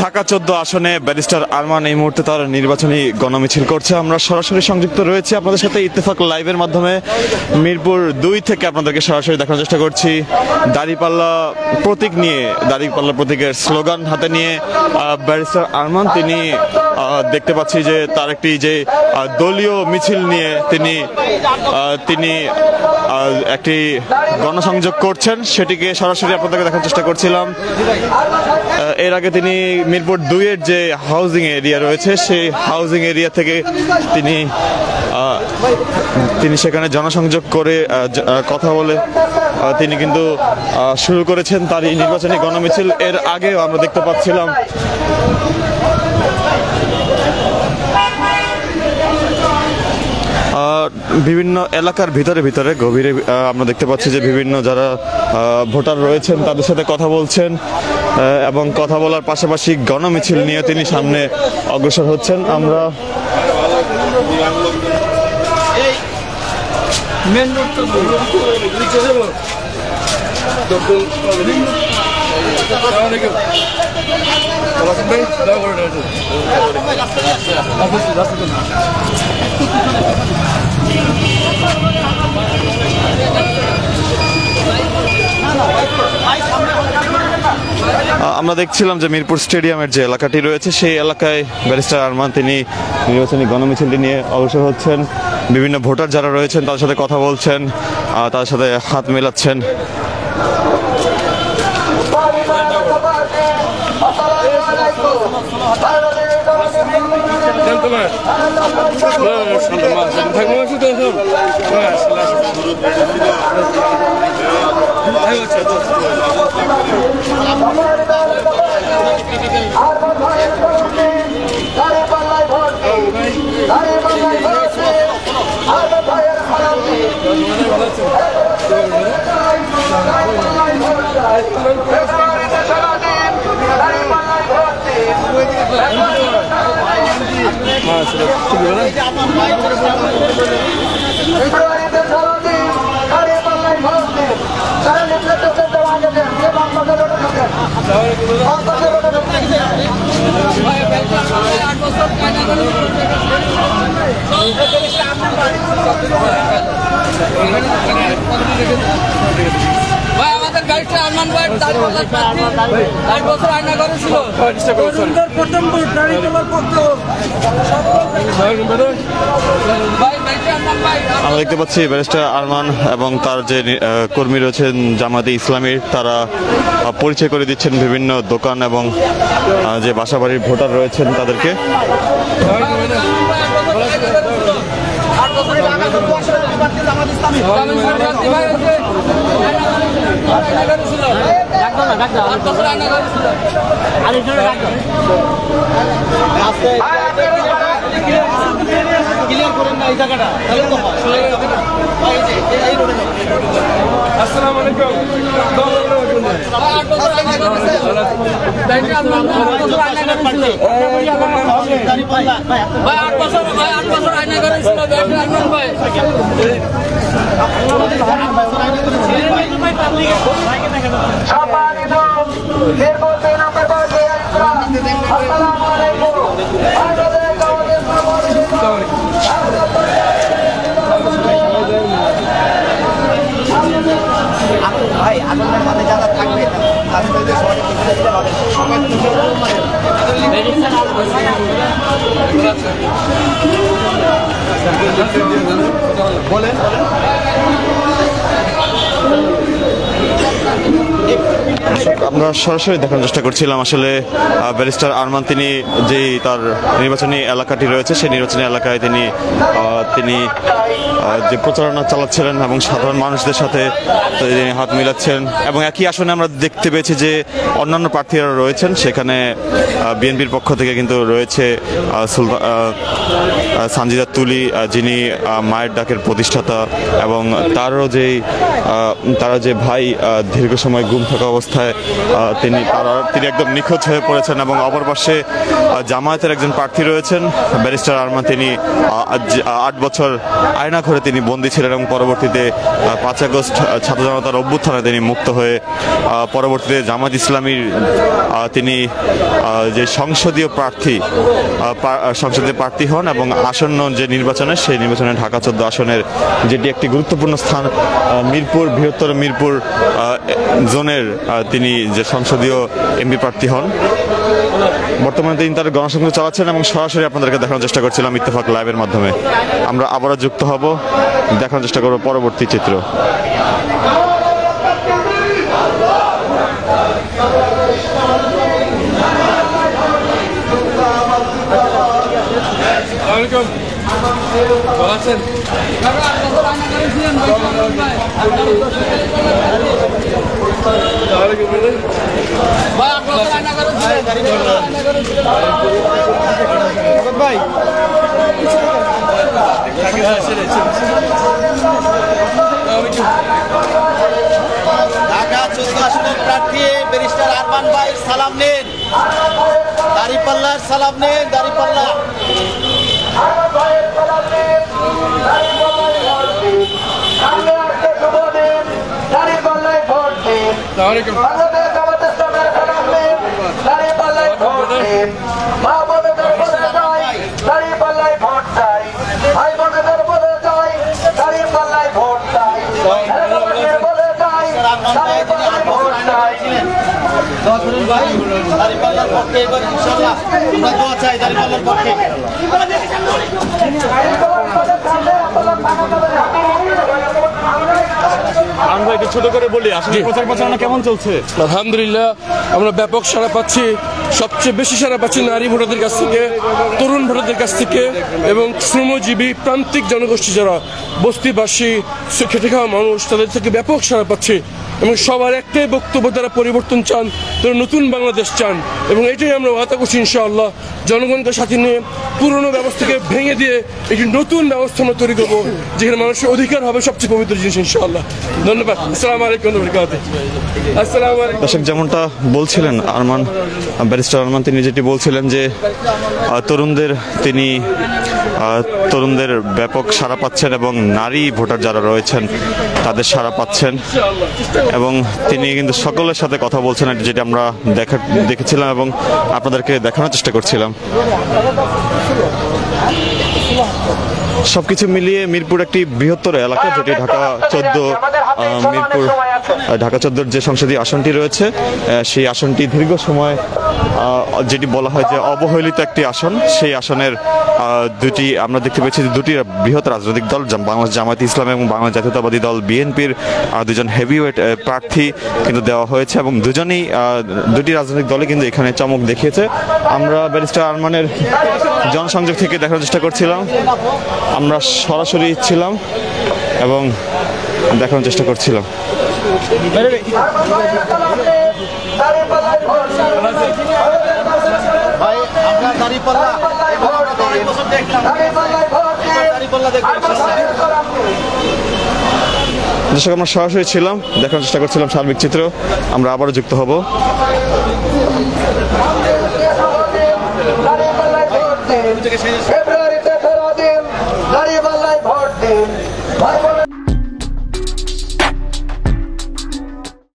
ঢাকা 14 আসনে ব্যারিস্টার আরমান এই মুহূর্তে তার নির্বাচনী গণমিছিল করছে। আমরা সরাসরি সংযুক্ত রয়েছে আপনাদের সাথে ইত্তেফাক লাইভের মাধ্যমে। মিরপুর 2 থেকে আপনাদেরকে সরাসরি দেখানোর চেষ্টা করছি। দাঁড়িপাল্লা প্রতীক নিয়ে, দাঁড়িপাল্লা প্রতীকের স্লোগান হাতে নিয়ে ব্যারিস্টার আরমান তিনি দেখতে পাচ্ছি যে তার একটি যে দলীয় মিছিল নিয়ে তিনি একটি গণসংযোগ করছেন, সেটিকে সরাসরি আপনাদেরকে দেখার চেষ্টা করছিলাম। এর আগে তিনি মিরপুর 2 এর যে হাউজিং এরিয়া রয়েছে সেই হাউজিং এরিয়া থেকে তিনি সেখানে জনসংযোগ করে কথা বলে তিনি কিন্তু শুরু করেছেন তার এই নির্বাচনী গণমিছিল। এর আগেও আমরা দেখতে পাচ্ছিলাম বিভিন্ন এলাকার ভিতরে গভীরে আমরা দেখতে পাচ্ছি যে বিভিন্ন যারা ভোটার রয়েছেন তাদের সাথে কথা বলছেন এবং কথা বলার পাশাপাশি গণমিছিল নিয়ে তিনি সামনে অগ্রসর হচ্ছেন। আমরা দেখছিলাম যে মিরপুর স্টেডিয়ামের যে এলাকাটি রয়েছে সেই এলাকায় ব্যারিস্টার আরমান তিনি নির্বাচনী গণমিছিলটি নিয়ে অগ্রসর হচ্ছেন। বিভিন্ন ভোটার যারা রয়েছেন তাদের সাথে কথা বলছেন, তাদের সাথে হাত মেলাচ্ছেন। আমরা দেখতে পাচ্ছি ব্যারিস্টার আরমান এবং তার যে কর্মী রয়েছেন জামায়াতে ইসলামীর, তারা পরিচয় করে দিচ্ছেন বিভিন্ন দোকান এবং যে বাসাবাড়ির ভোটার রয়েছেন তাদেরকে। আসসালামু আলাইকুম। ভাই আগুনের মাঝে যারা থাকবে বলেন। আমরা সরাসরি দেখানোর চেষ্টা করছিলাম আসলে ব্যারিস্টার আরমান তিনি যেই তার নির্বাচনী এলাকাটি রয়েছে সেই নির্বাচনী এলাকায় তিনি যে প্রচারণা চালাচ্ছিলেন এবং সাধারণ মানুষদের সাথে তিনি হাত মিলাচ্ছেন। এবং একই আসনে আমরা দেখতে পেয়েছি যে অন্যান্য প্রার্থীরা রয়েছেন, সেখানে বিএনপির পক্ষ থেকে কিন্তু রয়েছে সানজিদা তুলি, যিনি মায়ের ডাকের প্রতিষ্ঠাতা এবং তারা যে ভাই দীর্ঘ সময় গুম থাকা অবস্থায় তিনি একদম নিখোঁজ হয়ে পড়েছেন এবং অপর পাশে জামায়াতের একজন প্রার্থী রয়েছেন ব্যারিস্টার আরমান। তিনি 8 বছর আয়না ঘরে তিনি বন্দী ছিলেন এবং পরবর্তীতে 5 আগস্ট ছাত্র জনতার অভ্যুত্থানে তিনি মুক্ত হয়ে পরবর্তীতে জামায়াত ইসলামীর তিনি যে সংসদীয় প্রার্থী হন এবং আসন্ন যে নির্বাচনে সেই নির্বাচনে ঢাকা 14 আসনের যেটি একটি গুরুত্বপূর্ণ স্থান বৃহত্তর মিরপুর জোনের তিনি যে সংসদীয় এমপি প্রার্থী হন। বর্তমানে তিনি তার গণসংযোগ চালাচ্ছেন এবং সরাসরি আপনাদেরকে দেখানোর চেষ্টা করছিলাম ইত্তেফাক লাইভের মাধ্যমে। আমরা আবারও যুক্ত হব, দেখানোর চেষ্টা করব পরবর্তী চিত্র। ভাই ঢাকা 14 আসনের প্রার্থী ব্যারিস্টার আরমান ভাই সালাম নেন, দাঁড়িপাল্লার সালাম নেন, দাঁড়িপাল্লা। দাঁড়িপাল্লার পক্ষে এবার ইনশাআল্লাহ আমরা দোয়া চাই দাঁড়িপাল্লার পক্ষে। আমরা একটু ছোট করে বলি, আসলে প্রচার প্রচারণা কেমন চলছে? আলহামদুলিল্লাহ, আমরা ব্যাপক সাড়া পাচ্ছি। সবচেয়ে বেশি সাড়া পাচ্ছি নারী ভোটারদের কাছ থেকে, তরুণ ভোটারদের কাছ থেকে এবং শ্রমজীবী প্রান্তিক জনগোষ্ঠী যারা বস্তিবাসী খেটে খাওয়া মানুষ তাদের থেকে ব্যাপক সাড়া পাচ্ছি। এবং সবার একটাই বক্তব্য, তারা পরিবর্তন চান, তারা নতুন বাংলাদেশ চান এবং এটাই আমরা ওয়াদা করছি ইনশাআল্লাহ জনগণকে সাথে নিয়ে পুরনো ব্যবস্থাকে ভেঙে দিয়ে একটি নতুন ব্যবস্থা আমরা তৈরি করবো যেখানে মানুষের অধিকার হবে সবচেয়ে পবিত্র জিনিস ইনশাআল্লাহ। ধন্যবাদ। আসসালামু আলাইকুম। আসসালামু আলাইকুম। দর্শক, যেমনটা বলছিলেন ব্যারিস্টার আরমান, তিনি যেটি বলছিলেন যে তরুণদের ব্যাপক সাড়া পাচ্ছেন এবং নারী ভোটার যারা রয়েছেন তাদের সাড়া পাচ্ছেন এবং তিনি কিন্তু সকলের সাথে কথা বলছেন, যেটা আমরা দেখেছিলাম এবং আপনাদেরকে দেখানোর চেষ্টা করছিলাম। সবকিছু মিলিয়ে মিরপুর একটি বৃহত্তর এলাকা, যেটি ঢাকা 14 যে সংসদীয় আসনটি রয়েছে সেই আসনটি দীর্ঘ সময় যেটি বলা হয় যে অবহেলিত একটি আসন। সেই আসনের আমরা দেখতে পেয়েছি দুটি বৃহৎ রাজনৈতিক দল, বাংলাদেশ জামায়াত ইসলাম এবং বাংলাদেশ জাতীয়তাবাদী দল বিএনপির দুজন হেভিওয়েট প্রার্থী কিন্তু দেওয়া হয়েছে এবং দুটি রাজনৈতিক দলে কিন্তু এখানে চমক দেখিয়েছে। আমরা ব্যারিস্টার আরমানের জনসংযোগ থেকে দেখার চেষ্টা করছিলাম, আমরা সরাসরি ছিলাম এবং দেখানোর চেষ্টা করছিলাম। ভাই আমরা দাঁড়িপাল্লা দর্শক, আমরা সরাসরি ছিলাম, দেখানোর চেষ্টা করছিলাম সার্বিক চিত্র। আমরা আবারও যুক্ত হব। থেকে